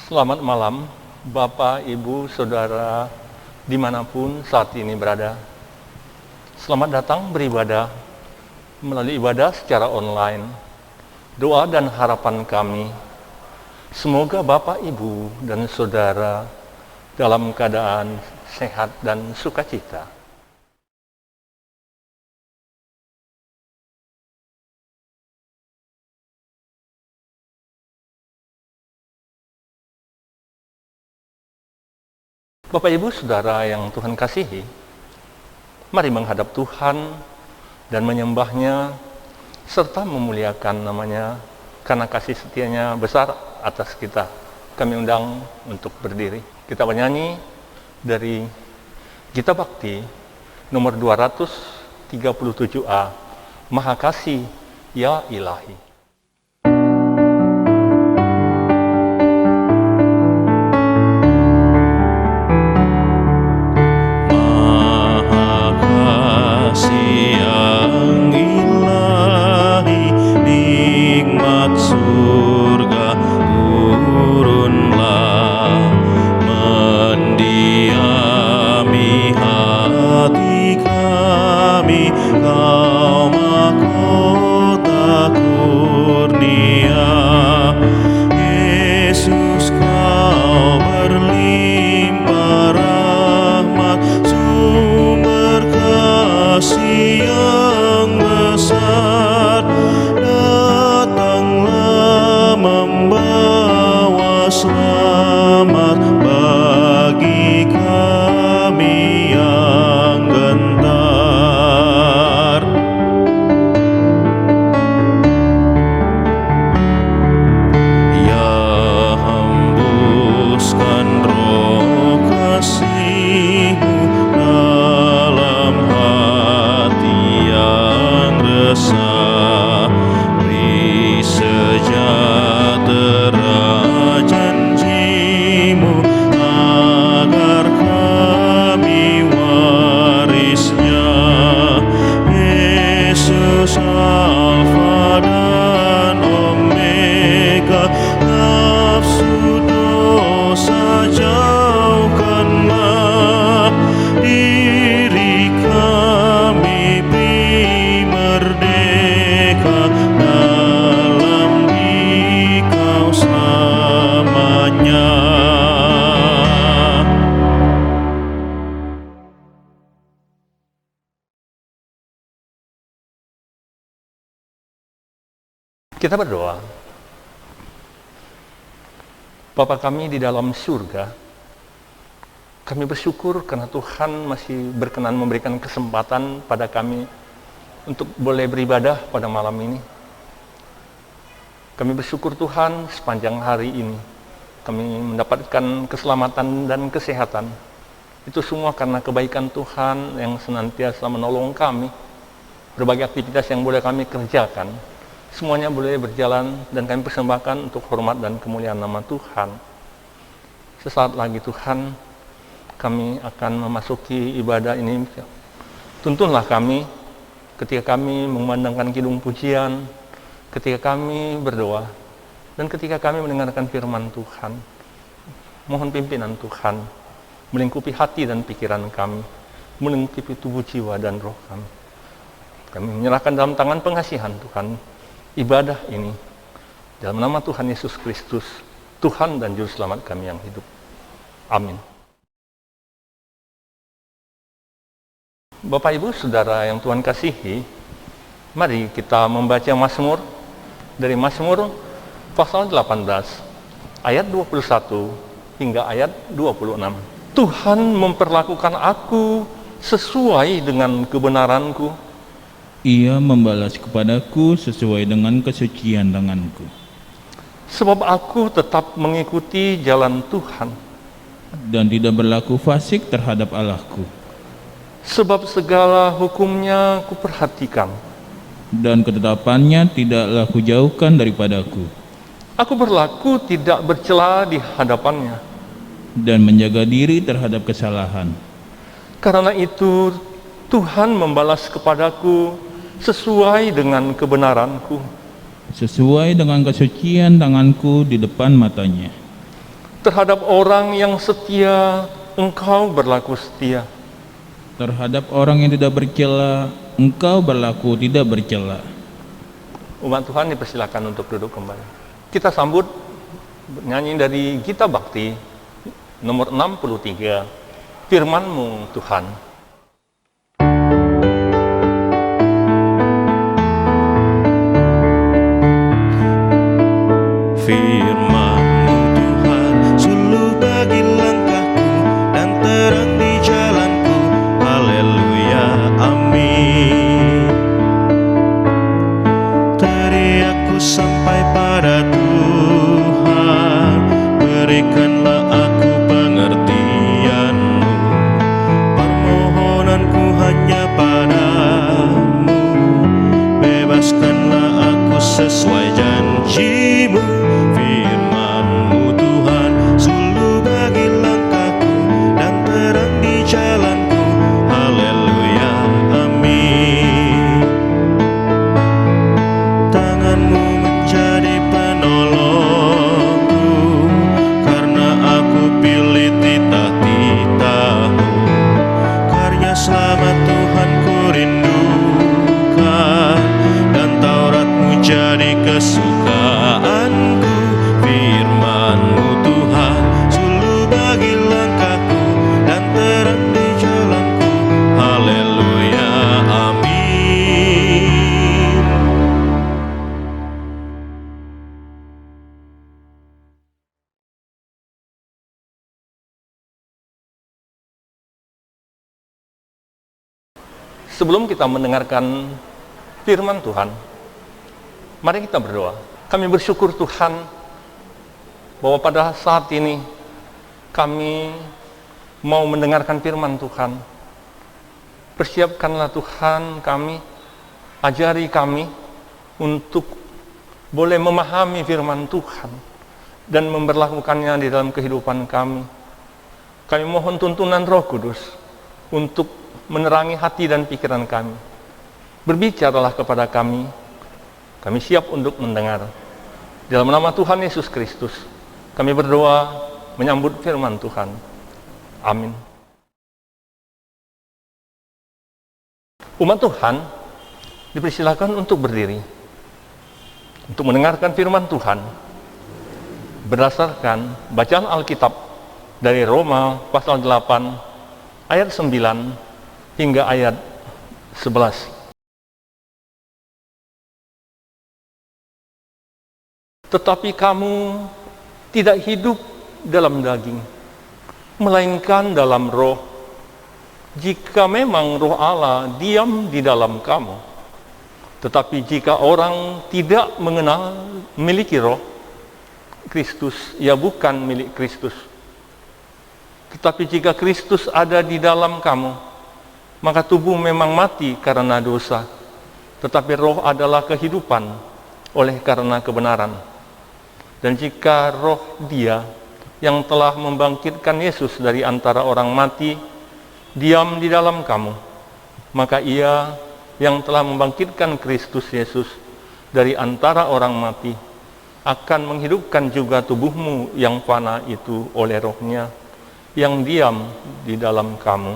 Selamat malam, Bapak, Ibu, Saudara, dimanapun saat ini berada. Selamat datang beribadah melalui ibadah secara online. Doa dan harapan kami, semoga Bapak, Ibu, dan Saudara dalam keadaan sehat dan sukacita. Bapak, Ibu, Saudara yang Tuhan kasihi, mari menghadap Tuhan dan menyembahnya serta memuliakan namanya karena kasih setianya besar atas kita. Kami undang untuk berdiri. Kita menyanyi dari Gita Bakti nomor 237A, Maha Kasih Ya Ilahi. Kita berdoa. Bapa kami di dalam surga, kami bersyukur karena Tuhan masih berkenan memberikan kesempatan pada kami untuk boleh beribadah pada malam ini. Kami bersyukur Tuhan sepanjang hari ini kami mendapatkan keselamatan dan kesehatan. Itu semua karena kebaikan Tuhan yang senantiasa menolong kami. Berbagai aktivitas yang boleh kami kerjakan, semuanya boleh berjalan dan kami persembahkan untuk hormat dan kemuliaan nama Tuhan. Sesaat lagi Tuhan, kami akan memasuki ibadah ini. Tuntunlah kami ketika kami mengumandangkan kidung pujian, ketika kami berdoa, dan ketika kami mendengarkan firman Tuhan. Mohon pimpinan Tuhan melingkupi hati dan pikiran kami, melingkupi tubuh, jiwa, dan roh kami. Kami menyerahkan dalam tangan pengasihan Tuhan ibadah ini dalam nama Tuhan Yesus Kristus, Tuhan dan Juru Selamat kami yang hidup. Amin. Bapak, Ibu, Saudara yang Tuhan kasihi, mari kita membaca Mazmur dari Mazmur pasal 18 ayat 21 hingga ayat 26. Tuhan memperlakukan aku sesuai dengan kebenaranku. Ia membalas kepadaku sesuai dengan kesucian tanganku. Sebab aku tetap mengikuti jalan Tuhan, dan tidak berlaku fasik terhadap Allahku. Sebab segala hukumnya kuperhatikan, dan ketetapannya tidaklah kujauhkan daripadaku. Aku berlaku tidak bercela di hadapannya, dan menjaga diri terhadap kesalahan. Karena itu Tuhan membalas kepadaku sesuai dengan kebenaranku, sesuai dengan kesucian tanganku di depan matanya. Terhadap orang yang setia, Engkau berlaku setia. Terhadap orang yang tidak bercela, Engkau berlaku tidak bercela. Umat Tuhan dipersilakan untuk duduk kembali. Kita sambut nyanyi dari Gita Bakti nomor 63, Firman-Mu Tuhan. Firman-Mu Tuhan, suluh bagi langkahku dan terang di jalanku. Haleluya, amin. Teriakku sampai pada Tuhan, berikanlah aku pengertian-Mu. Permohonanku hanya padamu, bebaskanlah aku sesuai janji-Mu. Firman-Mu Tuhan, suluh bagi langkahku dan terang di jalanku. Haleluya, amin. Tangan-Mu menjadi penolongku, karena aku pilih titah-titah-Mu. Karya selamat Tuhan ku rindukan, dan Taurat-Mu jadi kesukaanku. Firman-Mu Tuhan, suluh bagi langkahku dan terang di jalanku. Haleluya, amin. Sebelum kita mendengarkan firman Tuhan, mari kita berdoa. Kami bersyukur Tuhan bahwa pada saat ini kami mau mendengarkan firman Tuhan. Persiapkanlah Tuhan kami, ajari kami untuk boleh memahami firman Tuhan dan memberlakukannya di dalam kehidupan kami. Kami mohon tuntunan Roh Kudus untuk menerangi hati dan pikiran kami. Berbicaralah kepada kami siap untuk mendengar. Dalam nama Tuhan Yesus Kristus, kami berdoa menyambut firman Tuhan. Amin. Umat Tuhan dipersilakan untuk berdiri, untuk mendengarkan firman Tuhan, berdasarkan bacaan Alkitab dari Roma pasal 8, ayat 9, hingga ayat 11. Tetapi kamu tidak hidup dalam daging, melainkan dalam roh, jika memang roh Allah diam di dalam kamu. Tetapi jika orang tidak mengenal memiliki roh Kristus, ia bukan milik Kristus. Tetapi jika Kristus ada di dalam kamu, maka tubuh memang mati karena dosa, tetapi roh adalah kehidupan oleh karena kebenaran. Dan jika roh Dia yang telah membangkitkan Yesus dari antara orang mati diam di dalam kamu, maka Ia yang telah membangkitkan Kristus Yesus dari antara orang mati akan menghidupkan juga tubuhmu yang fana itu oleh roh-Nya yang diam di dalam kamu.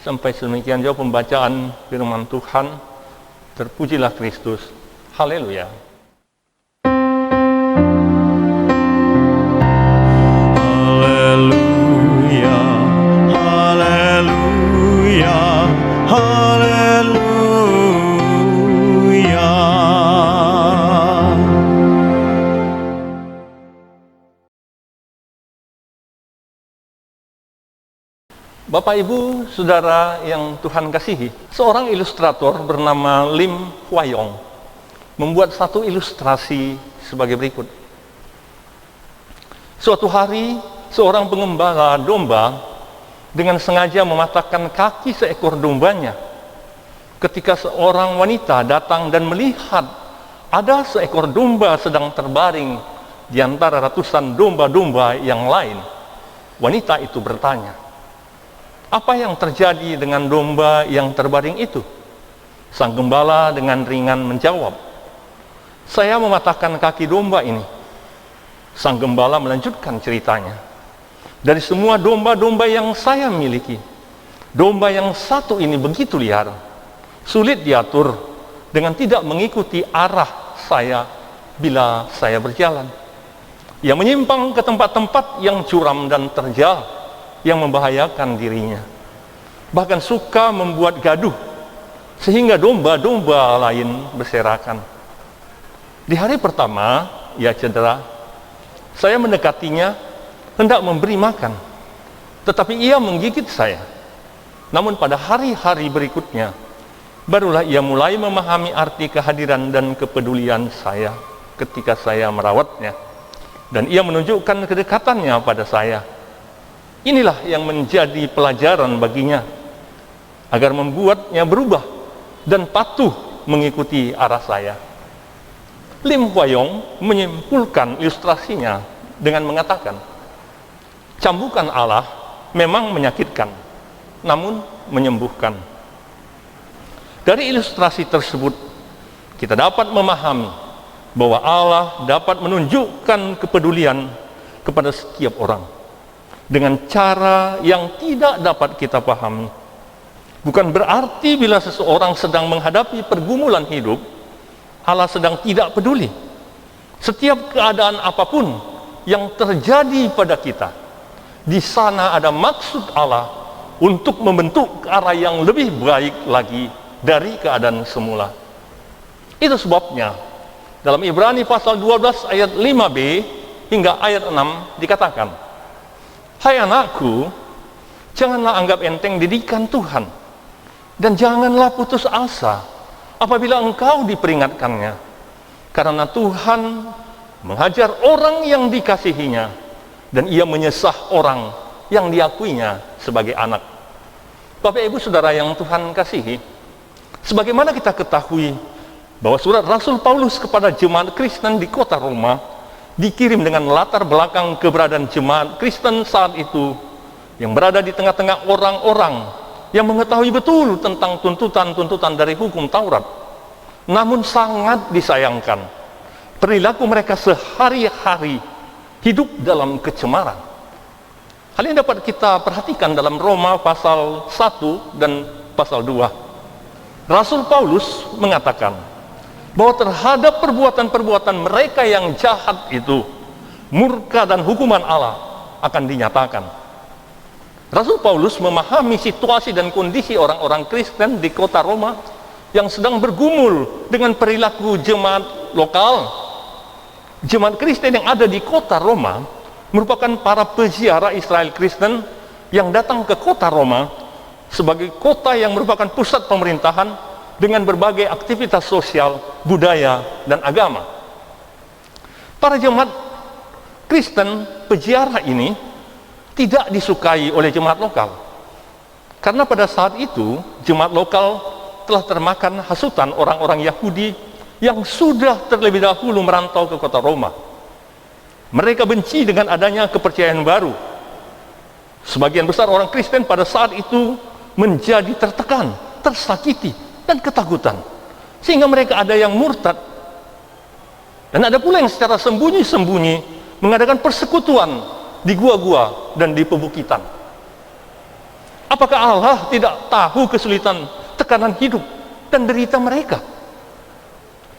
Sampai sedemikian jauh pembacaan firman Tuhan. Terpujilah Kristus. Haleluya. Haleluya, haleluya, haleluya. Bapak, Ibu, Saudara yang Tuhan kasihi, seorang ilustrator bernama Lim Hwayong membuat satu ilustrasi sebagai berikut. Suatu hari, seorang pengembala domba dengan sengaja mematahkan kaki seekor dombanya. Ketika seorang wanita datang dan melihat ada seekor domba sedang terbaring di antara ratusan domba-domba yang lain, wanita itu bertanya, "Apa yang terjadi dengan domba yang terbaring itu?" Sang gembala dengan ringan menjawab, "Saya mematahkan kaki domba ini. Sang gembala melanjutkan ceritanya. Dari semua domba-domba yang saya miliki, domba yang satu ini begitu liar, sulit diatur dengan tidak mengikuti arah saya bila saya berjalan. Ia menyimpang ke tempat-tempat yang curam dan terjal, yang membahayakan dirinya. Bahkan suka membuat gaduh, sehingga domba-domba lain berserakan. Di hari pertama, ia cedera. Saya mendekatinya, hendak memberi makan, tetapi ia menggigit saya. Namun pada hari-hari berikutnya, barulah ia mulai memahami arti kehadiran dan kepedulian saya ketika saya merawatnya. Dan ia menunjukkan kedekatannya pada saya. Inilah yang menjadi pelajaran baginya, agar membuatnya berubah dan patuh mengikuti arah saya. Lim Hwayong menyimpulkan ilustrasinya dengan mengatakan, cambukan Allah memang menyakitkan, namun menyembuhkan. Dari ilustrasi tersebut, kita dapat memahami bahwa Allah dapat menunjukkan kepedulian kepada setiap orang dengan cara yang tidak dapat kita pahami. Bukan berarti bila seseorang sedang menghadapi pergumulan hidup, Allah sedang tidak peduli. Setiap keadaan apapun yang terjadi pada kita, di sana ada maksud Allah untuk membentuk ke arah yang lebih baik lagi dari keadaan semula. Itu sebabnya dalam Ibrani pasal 12 ayat 5b hingga ayat 6 dikatakan, hai anakku, janganlah anggap enteng didikan Tuhan, dan janganlah putus asa apabila engkau diperingatkannya, karena Tuhan menghajar orang yang dikasihinya, dan ia menyesah orang yang diakuinya sebagai anak. Bapak Ibu Saudara yang Tuhan kasihi, sebagaimana kita ketahui bahwa surat Rasul Paulus kepada jemaat Kristen di kota Roma dikirim dengan latar belakang keberadaan jemaat Kristen saat itu yang berada di tengah-tengah orang-orang yang mengetahui betul tentang tuntutan-tuntutan dari hukum Taurat. Namun sangat disayangkan, perilaku mereka sehari-hari hidup dalam kecemaran. Hal ini dapat kita perhatikan dalam Roma pasal 1 dan pasal 2. Rasul Paulus mengatakan bahwa terhadap perbuatan-perbuatan mereka yang jahat itu, murka dan hukuman Allah akan dinyatakan. Rasul Paulus memahami situasi dan kondisi orang-orang Kristen di kota Roma yang sedang bergumul dengan perilaku jemaat lokal. Jemaat Kristen yang ada di kota Roma merupakan para peziarah Israel Kristen yang datang ke kota Roma sebagai kota yang merupakan pusat pemerintahan dengan berbagai aktivitas sosial, budaya, dan agama. Para jemaat Kristen peziarah ini tidak disukai oleh jemaat lokal, karena pada saat itu jemaat lokal telah termakan hasutan orang-orang Yahudi yang sudah terlebih dahulu merantau ke kota Roma. Mereka benci dengan adanya kepercayaan baru. Sebagian besar orang Kristen pada saat itu menjadi tertekan, tersakiti, dan ketakutan, sehingga mereka ada yang murtad, dan ada pula yang secara sembunyi-sembunyi mengadakan persekutuan di gua-gua dan di pebukitan. Apakah Allah tidak tahu kesulitan, tekanan hidup, dan derita mereka?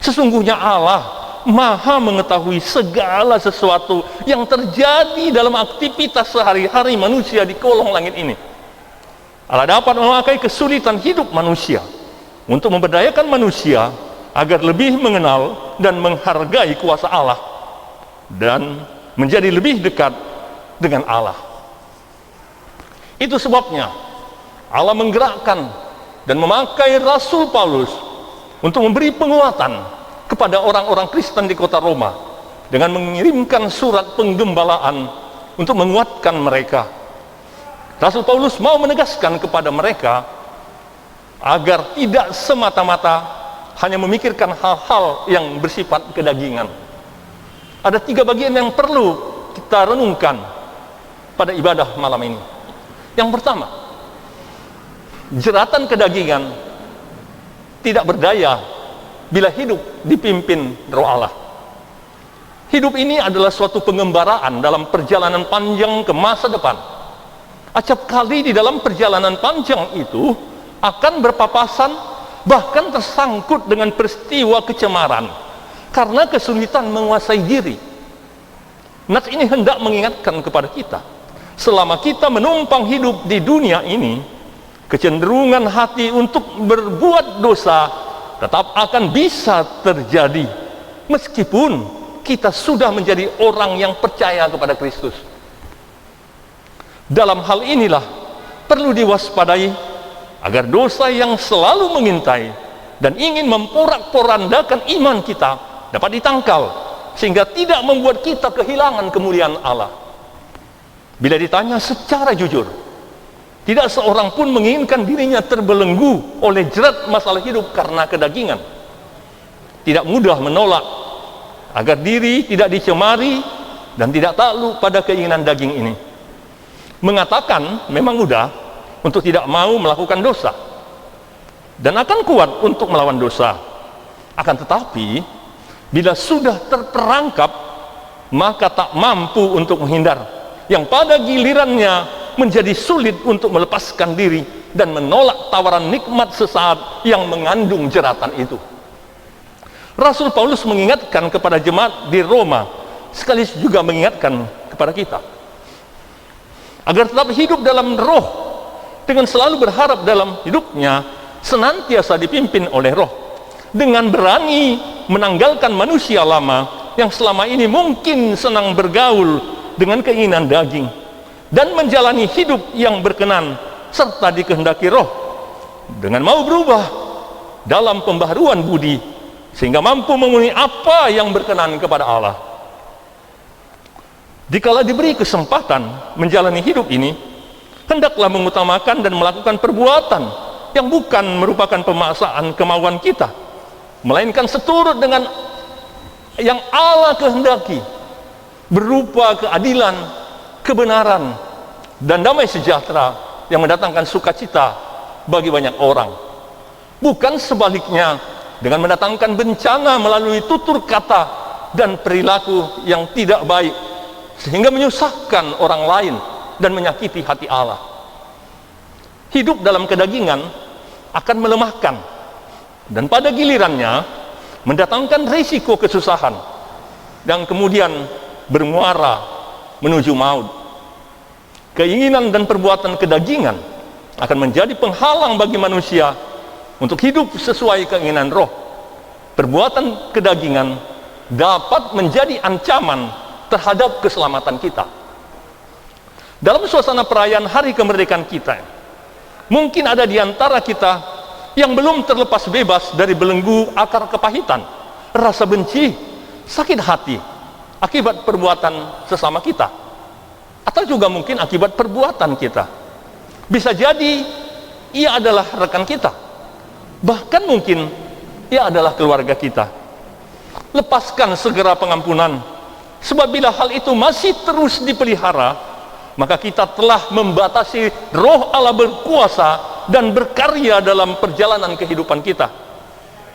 Sesungguhnya Allah Maha mengetahui segala sesuatu yang terjadi dalam aktivitas sehari-hari manusia di kolong langit ini. Allah dapat memakai kesulitan hidup manusia untuk memberdayakan manusia agar lebih mengenal dan menghargai kuasa Allah dan menjadi lebih dekat dengan Allah. Itu sebabnya Allah menggerakkan dan memakai Rasul Paulus untuk memberi penguatan kepada orang-orang Kristen di kota Roma dengan mengirimkan surat penggembalaan untuk menguatkan mereka. Rasul Paulus mau menegaskan kepada mereka agar tidak semata-mata hanya memikirkan hal-hal yang bersifat kedagingan. Ada 3 bagian yang perlu kita renungkan pada ibadah malam ini. Yang pertama, jeratan kedagingan tidak berdaya bila hidup dipimpin Roh Allah. Hidup ini adalah suatu pengembaraan dalam perjalanan panjang ke masa depan. Acap kali di dalam perjalanan panjang itu akan berpapasan, bahkan tersangkut dengan peristiwa kecemaran karena kesulitan menguasai diri. Nats ini hendak mengingatkan kepada kita, selama kita menumpang hidup di dunia ini, kecenderungan hati untuk berbuat dosa tetap akan bisa terjadi meskipun kita sudah menjadi orang yang percaya kepada Kristus. Dalam hal inilah perlu diwaspadai agar dosa yang selalu mengintai dan ingin memporak-porandakan iman kita dapat ditangkal, sehingga tidak membuat kita kehilangan kemuliaan Allah. Bila ditanya secara jujur, tidak seorang pun menginginkan dirinya terbelenggu oleh jerat masalah hidup karena kedagingan. Tidak mudah menolak agar diri tidak dicemari dan tidak takluk pada keinginan daging ini. Mengatakan memang mudah untuk tidak mau melakukan dosa dan akan kuat untuk melawan dosa. Akan tetapi bila sudah terperangkap, maka tak mampu untuk menghindar, yang pada gilirannya menjadi sulit untuk melepaskan diri dan menolak tawaran nikmat sesaat yang mengandung jeratan itu. Rasul Paulus mengingatkan kepada jemaat di Roma, sekaligus juga mengingatkan kepada kita, agar tetap hidup dalam roh, dengan selalu berharap dalam hidupnya senantiasa dipimpin oleh roh, dengan berani menanggalkan manusia lama yang selama ini mungkin senang bergaul dengan keinginan daging, dan menjalani hidup yang berkenan serta dikehendaki roh, dengan mau berubah dalam pembaharuan budi sehingga mampu memenuhi apa yang berkenan kepada Allah. Dikala diberi kesempatan menjalani hidup ini, hendaklah mengutamakan dan melakukan perbuatan yang bukan merupakan pemaksaan kemauan kita, melainkan seturut dengan yang Allah kehendaki, berupa keadilan, kebenaran, dan damai sejahtera yang mendatangkan sukacita bagi banyak orang. Bukan sebaliknya, dengan mendatangkan bencana melalui tutur kata dan perilaku yang tidak baik, sehingga menyusahkan orang lain dan menyakiti hati Allah. Hidup dalam kedagingan akan melemahkan dan pada gilirannya mendatangkan risiko kesusahan dan kemudian bermuara menuju maut. Keinginan dan perbuatan kedagingan akan menjadi penghalang bagi manusia untuk hidup sesuai keinginan roh. Perbuatan kedagingan dapat menjadi ancaman terhadap keselamatan kita. Dalam suasana perayaan hari kemerdekaan kita, mungkin ada di antara kita yang belum terlepas bebas dari belenggu akar kepahitan, rasa benci, sakit hati akibat perbuatan sesama kita, atau juga mungkin akibat perbuatan kita. Bisa jadi ia adalah rekan kita, bahkan mungkin ia adalah keluarga kita. Lepaskan segera pengampunan, sebab bila hal itu masih terus dipelihara, maka kita telah membatasi roh Allah berkuasa dan berkarya dalam perjalanan kehidupan kita.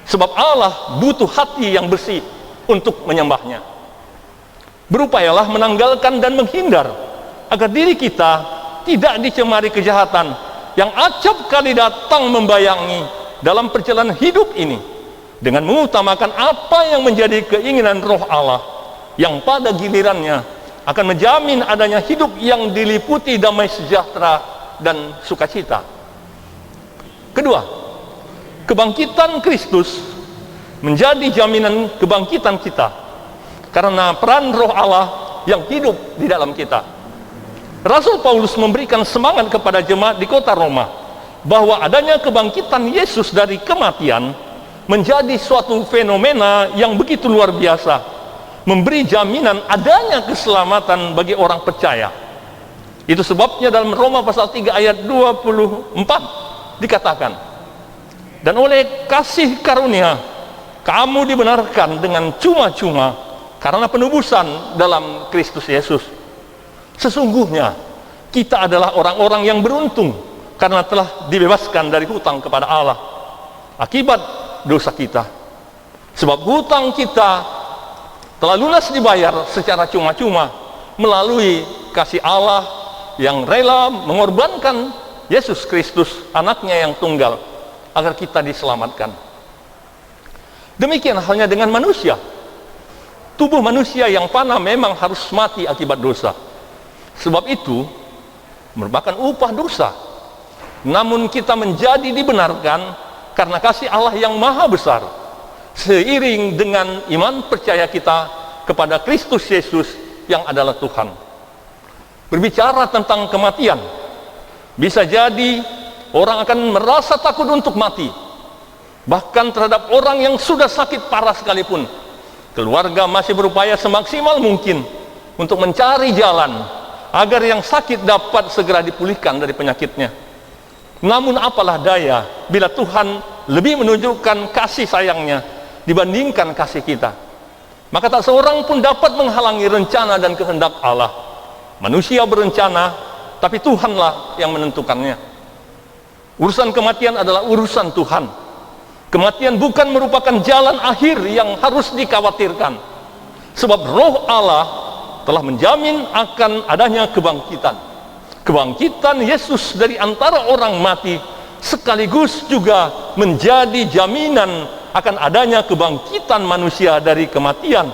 Sebab Allah butuh hati yang bersih untuk menyembahnya. Berupayalah menanggalkan dan menghindar agar diri kita tidak dicemari kejahatan yang acap kali datang membayangi dalam perjalanan hidup ini, dengan mengutamakan apa yang menjadi keinginan roh Allah, yang pada gilirannya akan menjamin adanya hidup yang diliputi damai sejahtera dan sukacita. Kedua, kebangkitan Kristus menjadi jaminan kebangkitan kita karena peran roh Allah yang hidup di dalam kita. Rasul Paulus memberikan semangat kepada jemaat di kota Roma bahwa adanya kebangkitan Yesus dari kematian menjadi suatu fenomena yang begitu luar biasa, memberi jaminan adanya keselamatan bagi orang percaya. Itu sebabnya dalam Roma pasal 3 ayat 24 dikatakan, dan oleh kasih karunia kamu dibenarkan dengan cuma-cuma karena penebusan dalam Kristus Yesus. Sesungguhnya kita adalah orang-orang yang beruntung karena telah dibebaskan dari hutang kepada Allah akibat dosa kita. Sebab hutang kita telah lunas dibayar secara cuma-cuma melalui kasih Allah yang rela mengorbankan Yesus Kristus, anaknya yang tunggal, agar kita diselamatkan. Demikian halnya dengan manusia. Tubuh manusia yang fana memang harus mati akibat dosa. Sebab itu merupakan upah dosa. Namun kita menjadi dibenarkan karena kasih Allah yang maha besar, seiring dengan iman percaya kita kepada Kristus Yesus yang adalah Tuhan. Berbicara tentang kematian, bisa jadi orang akan merasa takut untuk mati. Bahkan terhadap orang yang sudah sakit parah sekalipun, keluarga masih berupaya semaksimal mungkin untuk mencari jalan agar yang sakit dapat segera dipulihkan dari penyakitnya. Namun apalah daya bila Tuhan lebih menunjukkan kasih sayangnya dibandingkan kasih kita. Maka tak seorang pun dapat menghalangi rencana dan kehendak Allah. Manusia berencana, tapi Tuhanlah yang menentukannya. Urusan kematian adalah urusan Tuhan. Kematian bukan merupakan jalan akhir yang harus dikhawatirkan. Sebab Roh Allah telah menjamin akan adanya kebangkitan. Kebangkitan Yesus dari antara orang mati sekaligus juga menjadi jaminan akan adanya kebangkitan manusia dari kematian.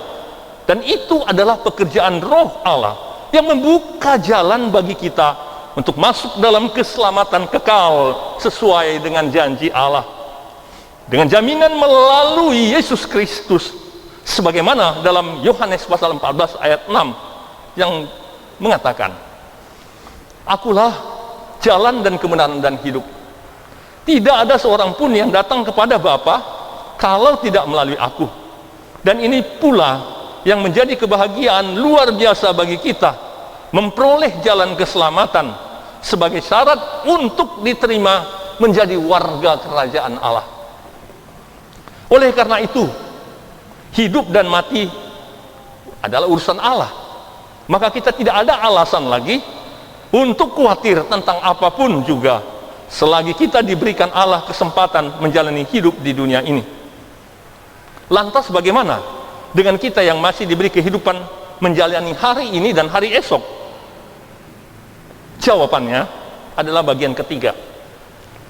Dan itu adalah pekerjaan Roh Allah yang membuka jalan bagi kita untuk masuk dalam keselamatan kekal sesuai dengan janji Allah. Dengan jaminan melalui Yesus Kristus, sebagaimana dalam Yohanes pasal 14 ayat 6 yang mengatakan, Akulah jalan dan kebenaran dan hidup. Tidak ada seorang pun yang datang kepada Bapa kalau tidak melalui aku. Dan ini pula yang menjadi kebahagiaan luar biasa bagi kita, memperoleh jalan keselamatan sebagai syarat untuk diterima menjadi warga kerajaan Allah. Oleh karena itu, hidup dan mati adalah urusan Allah. Maka kita tidak ada alasan lagi untuk khawatir tentang apapun juga, selagi kita diberikan Allah kesempatan menjalani hidup di dunia ini. Lantas bagaimana dengan kita yang masih diberi kehidupan menjalani hari ini dan hari esok? Jawabannya adalah bagian ketiga.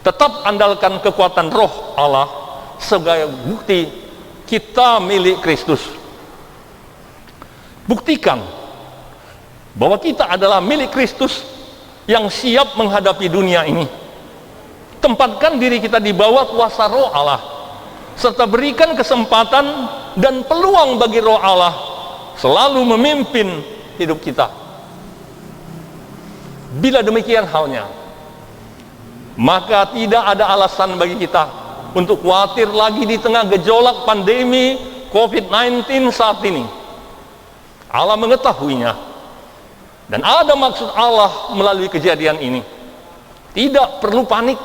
Tetap andalkan kekuatan Roh Allah sebagai bukti kita milik Kristus. Buktikan bahwa kita adalah milik Kristus yang siap menghadapi dunia ini. Tempatkan diri kita di bawah kuasa Roh Allah, serta berikan kesempatan dan peluang bagi Roh Allah selalu memimpin hidup kita. Bila demikian halnya, maka tidak ada alasan bagi kita untuk khawatir lagi di tengah gejolak pandemi COVID-19 saat ini. Allah mengetahuinya, dan ada maksud Allah melalui kejadian ini. Tidak perlu panik,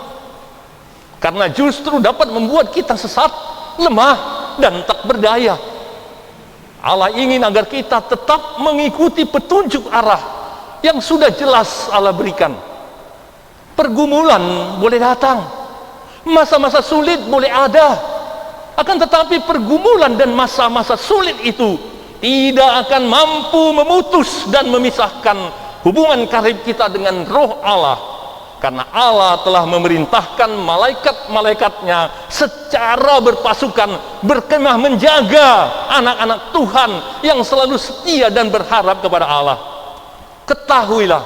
karena justru dapat membuat kita sesat, lemah, dan tak berdaya. Allah ingin agar kita tetap mengikuti petunjuk arah yang sudah jelas Allah berikan. Pergumulan boleh datang, masa-masa sulit boleh ada, akan tetapi pergumulan dan masa-masa sulit itu tidak akan mampu memutus dan memisahkan hubungan karib kita dengan Roh Allah, karena Allah telah memerintahkan malaikat-malaikatnya secara berpasukan berkemah menjaga anak-anak Tuhan yang selalu setia dan berharap kepada Allah. Ketahuilah,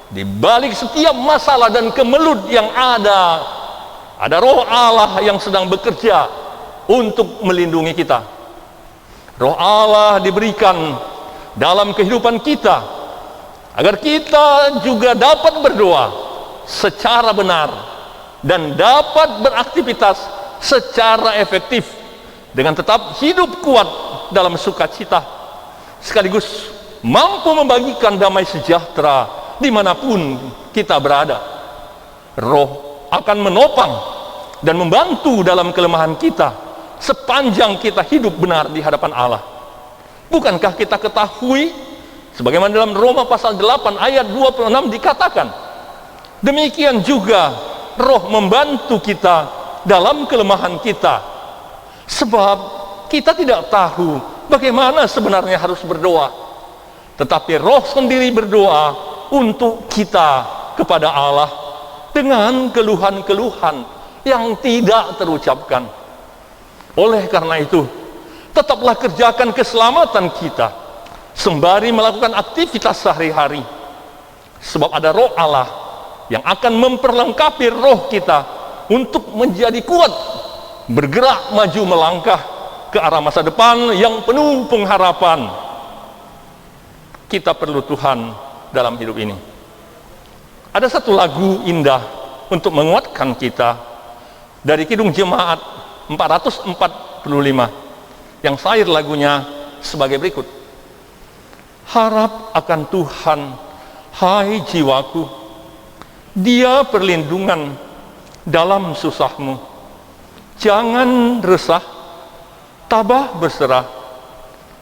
di balik setiap masalah dan kemelut yang ada Roh Allah yang sedang bekerja untuk melindungi kita. Roh Allah diberikan dalam kehidupan kita agar kita juga dapat berdoa secara benar dan dapat beraktivitas secara efektif dengan tetap hidup kuat dalam sukacita, sekaligus mampu membagikan damai sejahtera dimanapun kita berada. Roh akan menopang dan membantu dalam kelemahan kita sepanjang kita hidup benar di hadapan Allah. Bukankah kita ketahui, sebagaimana dalam Roma pasal 8 ayat 26 dikatakan, demikian juga Roh membantu kita dalam kelemahan kita, sebab kita tidak tahu bagaimana sebenarnya harus berdoa. Tetapi Roh sendiri berdoa untuk kita kepada Allah dengan keluhan-keluhan yang tidak terucapkan. Oleh karena itu, tetaplah kerjakan keselamatan kita sembari melakukan aktivitas sehari-hari. Sebab ada Roh Allah yang akan memperlengkapi roh kita untuk menjadi kuat, bergerak maju melangkah ke arah masa depan yang penuh pengharapan. Kita perlu Tuhan dalam hidup ini. Ada satu lagu indah untuk menguatkan kita dari Kidung Jemaat 445 yang syair lagunya sebagai berikut. Harap akan Tuhan, hai jiwaku, Dia perlindungan dalam susahmu. Jangan resah, tabah berserah,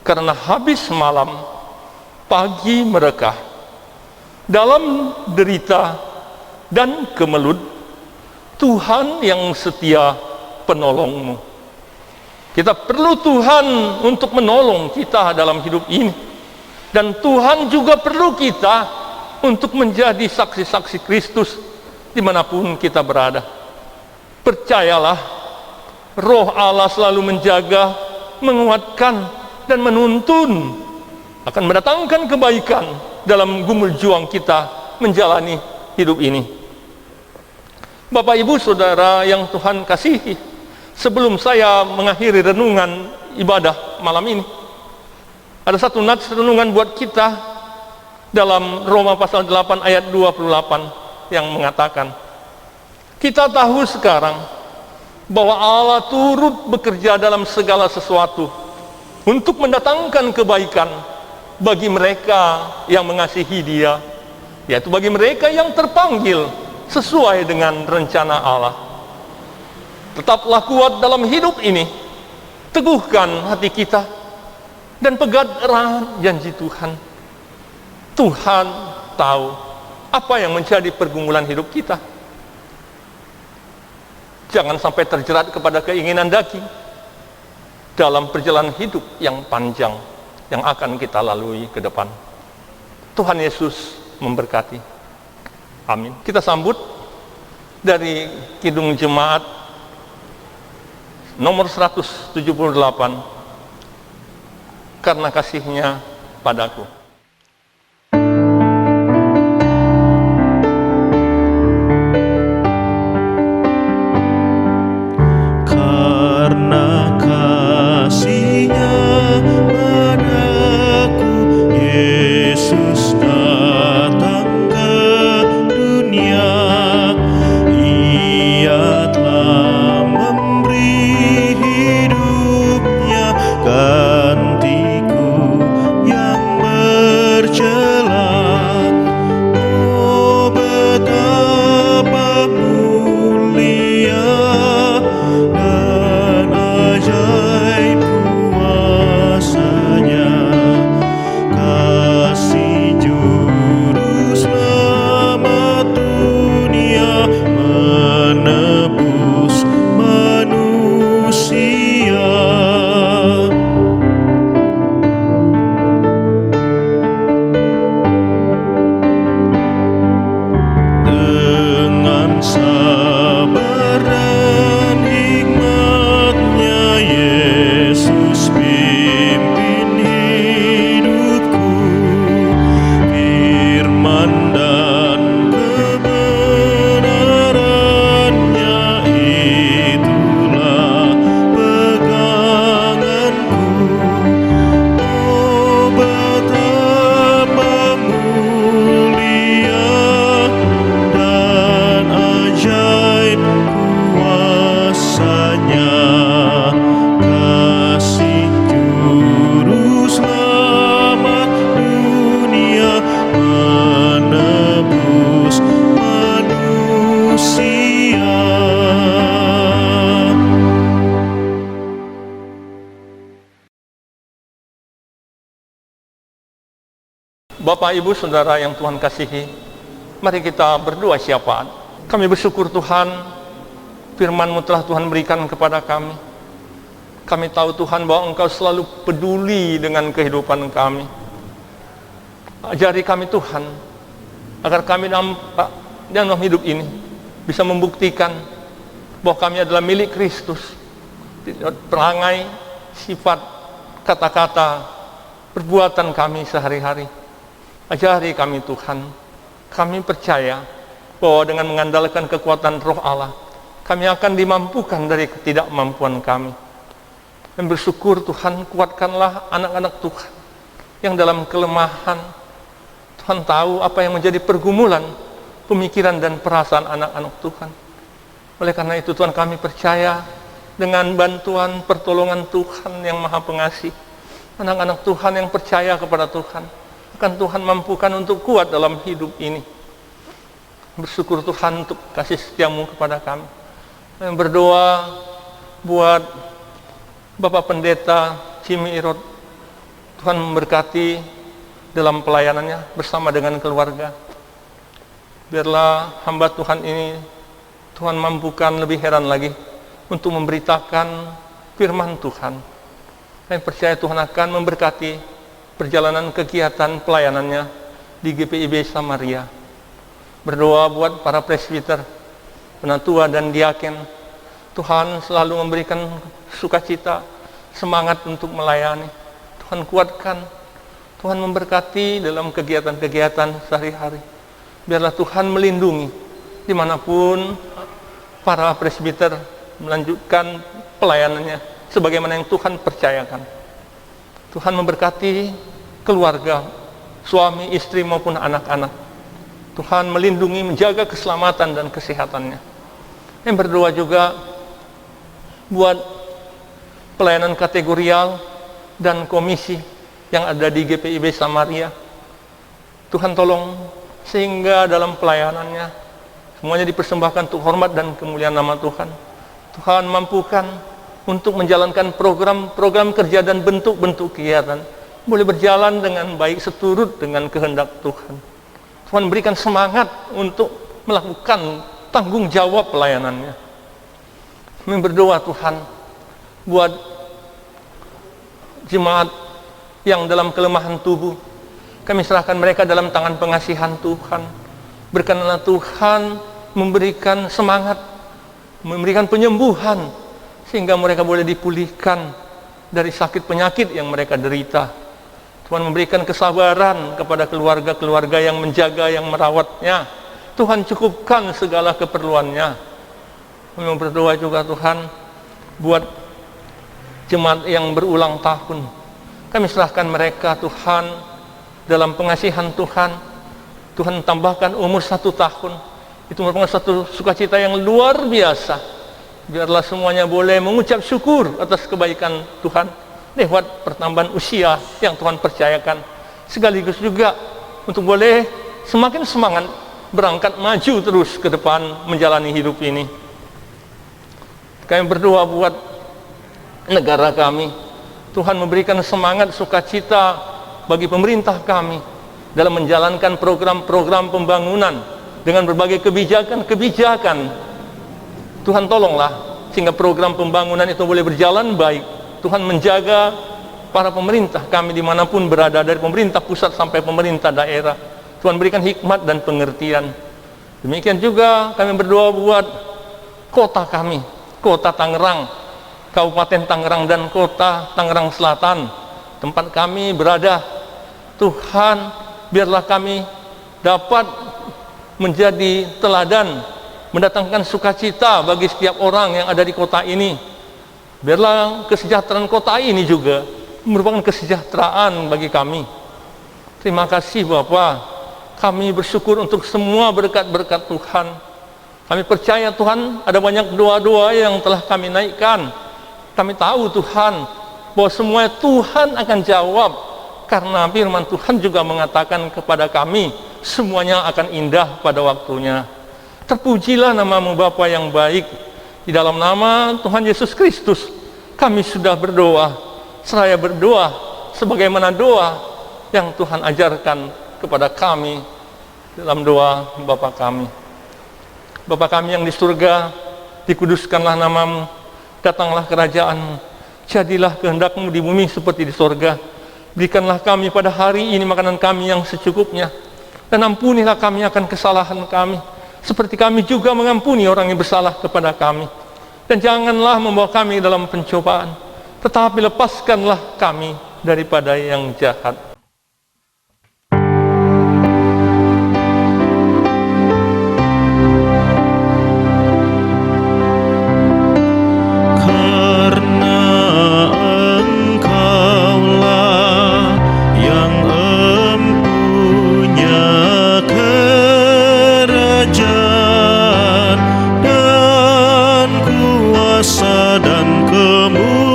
karena habis malam, pagi merekah. Dalam derita dan kemelut, Tuhan yang setia penolongmu. Kita perlu Tuhan untuk menolong kita dalam hidup ini. Dan Tuhan juga perlu kita untuk menjadi saksi-saksi Kristus dimanapun kita berada. Percayalah, Roh Allah selalu menjaga, menguatkan, dan menuntun, akan mendatangkan kebaikan dalam gumul juang kita menjalani hidup ini. Bapak, Ibu, Saudara yang Tuhan kasihi, sebelum saya mengakhiri renungan ibadah malam ini, ada satu nats renungan buat kita dalam Roma pasal 8 ayat 28 yang mengatakan, kita tahu sekarang bahwa Allah turut bekerja dalam segala sesuatu untuk mendatangkan kebaikan bagi mereka yang mengasihi Dia, yaitu bagi mereka yang terpanggil sesuai dengan rencana Allah. Tetaplah kuat dalam hidup ini, teguhkan hati kita, dan pegang erat janji Tuhan. Tuhan tahu apa yang menjadi pergumulan hidup kita. Jangan sampai terjerat kepada keinginan daging dalam perjalanan hidup yang panjang yang akan kita lalui ke depan. Tuhan Yesus memberkati. Amin. Kita sambut dari Kidung Jemaat nomor 178, karena kasih-Nya padaku. Karena kasih-Nya padaku, Yesus datang ke dunia. Ia telah memberi hidupnya gantiku yang bercela. Oh, betapa mulia dan ajaib kuasa-Nya, kasih juru selamat dunia menebus manusia. Dengan sabar dan hikmat-Nya, Yesus pimpin hidupku. Firman dan kebenaran-Nya, itulah peganganku. Oh, betapa mulia dan ajaib kuasa-Nya, kasih juru selamat dunia menebus manusia. Bapak, Ibu, Saudara yang Tuhan kasihi, mari kita berdoa syafaat. Kami bersyukur Tuhan, firman-Mu telah Tuhan berikan kepada kami. Kami tahu Tuhan bahwa Engkau selalu peduli dengan kehidupan kami. Ajari kami Tuhan, agar kami dalam hidup ini bisa membuktikan bahwa kami adalah milik Kristus. Perangai, sifat, kata-kata, perbuatan kami sehari-hari. Ajari kami Tuhan. Kami percaya bahwa dengan mengandalkan kekuatan Roh Allah, kami akan dimampukan dari ketidakmampuan kami. Dan bersyukur Tuhan, kuatkanlah anak-anak Tuhan yang dalam kelemahan. Tuhan tahu apa yang menjadi pergumulan pemikiran dan perasaan anak-anak Tuhan. Oleh karena itu Tuhan, kami percaya dengan bantuan pertolongan Tuhan yang Maha Pengasih, anak-anak Tuhan yang percaya kepada Tuhan akan Tuhan mampukan untuk kuat dalam hidup ini. Bersyukur Tuhan untuk kasih setiamu kepada kami. Dan berdoa buat Bapak Pendeta Jimmy Irot, Tuhan memberkati dalam pelayanannya bersama dengan keluarga. Biarlah hamba Tuhan ini Tuhan mampukan lebih heran lagi untuk memberitakan firman Tuhan. Kami percaya Tuhan akan memberkati perjalanan kegiatan pelayanannya di GPIB Samaria. Berdoa buat para presbiter, penatua dan diaken. Tuhan selalu memberikan sukacita, semangat untuk melayani. Tuhan kuatkan, Tuhan memberkati dalam kegiatan-kegiatan sehari-hari. Biarlah Tuhan melindungi dimanapun para presbiter melanjutkan pelayanannya sebagaimana yang Tuhan percayakan. Tuhan memberkati keluarga, suami, istri maupun anak-anak. Tuhan melindungi, menjaga keselamatan dan kesehatannya. Yang berdoa juga buat pelayanan kategorial dan komisi yang ada di GPIB Samaria. Tuhan tolong sehingga dalam pelayanannya semuanya dipersembahkan untuk hormat dan kemuliaan nama Tuhan. Tuhan mampukan untuk menjalankan program-program kerja dan bentuk-bentuk kegiatan boleh berjalan dengan baik seturut dengan kehendak Tuhan. Tuhan berikan semangat untuk melakukan tanggung jawab pelayanannya. Kami berdoa Tuhan buat jemaat yang dalam kelemahan tubuh. Kami serahkan mereka dalam tangan pengasihan Tuhan. Berkenanlah Tuhan memberikan semangat, memberikan penyembuhan, sehingga mereka boleh dipulihkan dari sakit penyakit yang mereka derita. Tuhan memberikan kesabaran kepada keluarga-keluarga yang menjaga, yang merawatnya. Tuhan cukupkan segala keperluannya. Kami berdoa juga Tuhan buat jemaat yang berulang tahun. Kami serahkan mereka Tuhan dalam pengasihan Tuhan. Tuhan tambahkan umur 1 tahun. Itu merupakan satu sukacita yang luar biasa. Biarlah semuanya boleh mengucap syukur atas kebaikan Tuhan lewat pertambahan usia yang Tuhan percayakan. Sekaligus juga untuk boleh semakin semangat berangkat maju terus ke depan menjalani hidup ini. Kami berdoa buat negara kami. Tuhan memberikan semangat sukacita bagi pemerintah kami dalam menjalankan program-program pembangunan dengan berbagai kebijakan-kebijakan. Tuhan tolonglah sehingga program pembangunan itu boleh berjalan baik. Tuhan menjaga para pemerintah kami dimanapun berada, dari pemerintah pusat sampai pemerintah daerah. Tuhan berikan hikmat dan pengertian. Demikian juga kami berdoa buat kota kami, Kota Tangerang, Kabupaten Tangerang dan Kota Tangerang Selatan, tempat kami berada. Tuhan, biarlah kami dapat menjadi teladan, mendatangkan sukacita bagi setiap orang yang ada di kota ini. Biarlah kesejahteraan kota ini juga merupakan kesejahteraan bagi kami. Terima kasih Bapa. Kami bersyukur untuk semua berkat-berkat Tuhan. Kami percaya Tuhan, ada banyak doa-doa yang telah kami naikkan. Kami tahu Tuhan bahwa semua Tuhan akan jawab, karena firman Tuhan juga mengatakan kepada kami, semuanya akan indah pada waktunya. Terpujilah nama-Mu Bapa yang baik. Di dalam nama Tuhan Yesus Kristus kami sudah berdoa. Seraya berdoa sebagaimana doa yang Tuhan ajarkan kepada kami dalam doa Bapa kami. Bapa kami yang di surga, dikuduskanlah nama-Mu, datanglah kerajaan-Mu, Jadilah kehendak-Mu di bumi seperti di sorga. Berikanlah kami pada hari ini makanan kami yang secukupnya. Dan ampunilah kami akan kesalahan kami, seperti kami juga mengampuni orang yang bersalah kepada kami. Dan janganlah membawa kami dalam pencobaan, tetapi lepaskanlah kami daripada yang jahat. Karena Engkaulah yang empunya kerajaan dan kuasa dan kemuliaan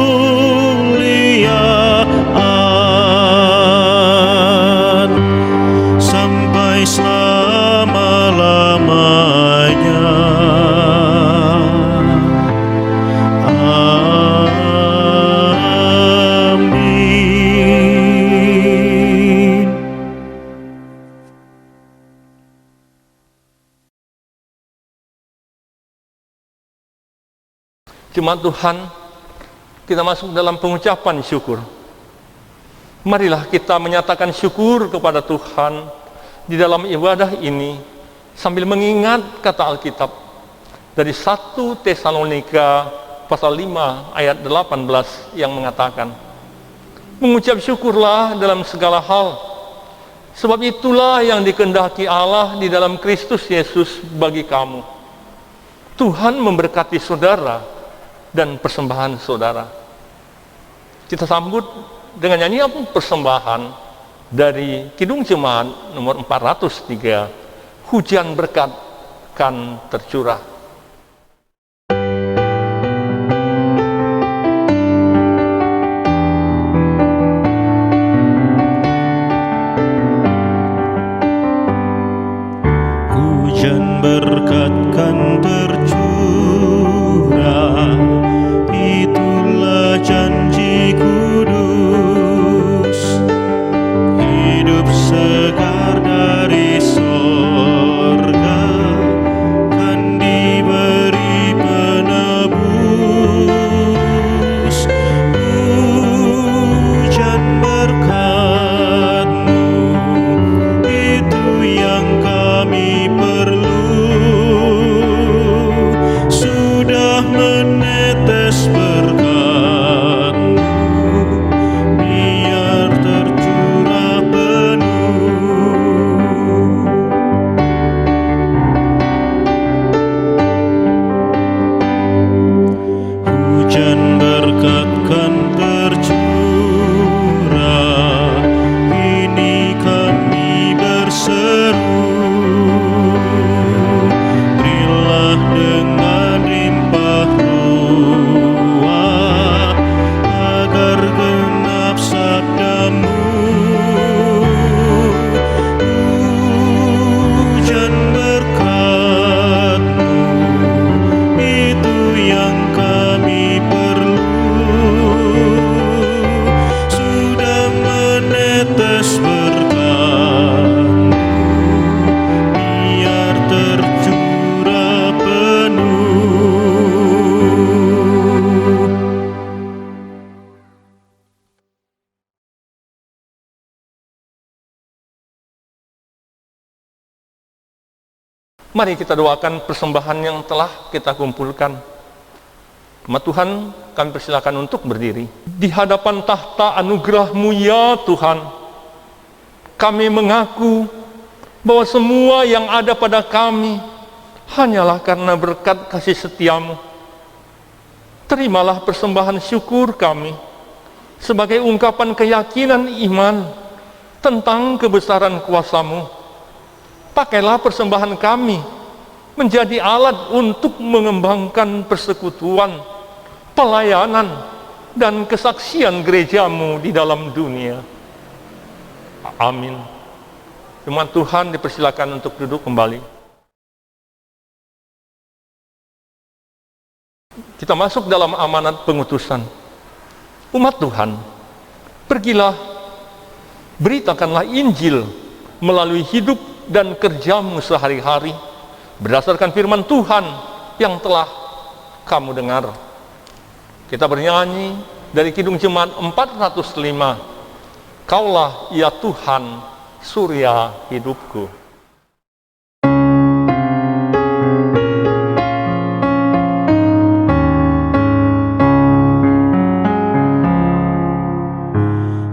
sampai selama-lamanya. Amin. Jemaat Tuhan, kita masuk dalam pengucapan syukur. Marilah kita menyatakan syukur kepada Tuhan di dalam ibadah ini sambil mengingat kata Alkitab dari 1 Tesalonika pasal 5 ayat 18 yang mengatakan, mengucap syukurlah dalam segala hal, sebab itulah yang dikehendaki Allah di dalam Kristus Yesus bagi kamu. Tuhan memberkati saudara dan persembahan saudara. Kita sambut dengan nyanyian persembahan dari Kidung Jemaat nomor 403, Hujan Berkat kan tercurah. Hujan berkat kan tercurah, itulah janji kudus. Hidup segar dari sorga kan diberi penebus. Hujan berkat-Mu itu yang kami perlu. Sudah menetes berkat-Mu, biar tercurah penuh. Hujan berkat kan tercurah, ini kami berseru. Berilah dengan limpah ruah, agar genap sabda-Mu. Hujan berkat-Mu itu yang kami perlu. Sudah menetes berkat-Mu, biar tercurah penuh. Mari kita doakan persembahan yang telah kita kumpulkan. Jemaat Tuhan, kami persilakan untuk berdiri. Di hadapan tahta anugerah-Mu ya Tuhan, kami mengaku bahwa semua yang ada pada kami hanyalah karena berkat kasih setia-Mu. Terimalah persembahan syukur kami sebagai ungkapan keyakinan iman tentang kebesaran kuasa-Mu. Pakailah persembahan kami menjadi alat untuk mengembangkan persekutuan, pelayanan, dan kesaksian gereja-Mu di dalam dunia. Amin. Jemaat Tuhan dipersilakan untuk duduk kembali. Kita masuk dalam amanat pengutusan. Umat Tuhan, pergilah, beritakanlah Injil melalui hidup dan kerja-Mu sehari-hari berdasarkan firman Tuhan yang telah kamu dengar. Kita bernyanyi dari Kidung Jemaat 405, Kaulah ya Tuhan, surya hidupku.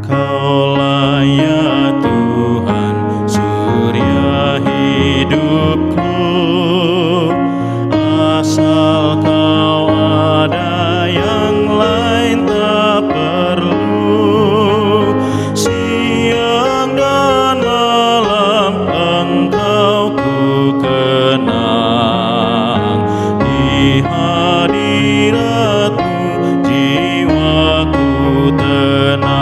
Kaulah ya Tuhan, surya hidupku. Asal Kau ada, yang lain tak perlu. Siang dan malam Engkau ku kenang. Di hadirat-Mu jiwaku tenang.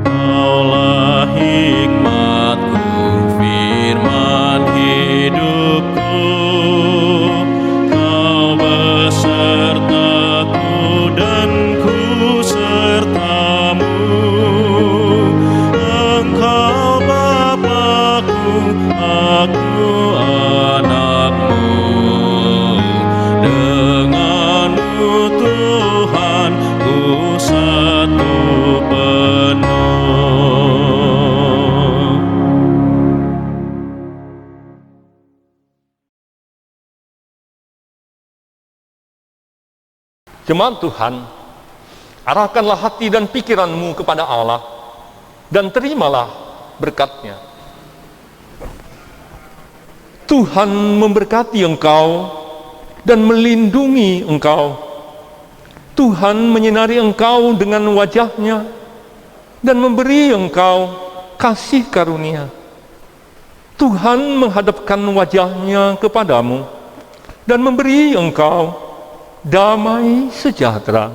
Kaulah hikmat-Ku, firman hidupku. Kau besertaku dan ku serta-Mu. Engkau Bapa-Ku, aku anak-Mu. Dengan-Mu Tuhan, ku satu penuh. Jemaat Tuhan, arahkanlah hati dan pikiranmu kepada Allah, dan terimalah berkat-Nya. Tuhan memberkati engkau dan melindungi engkau. Tuhan menyinari engkau dengan wajah-Nya dan memberi engkau kasih karunia. Tuhan menghadapkan wajah-Nya kepadamu dan memberi engkau damai sejahtera.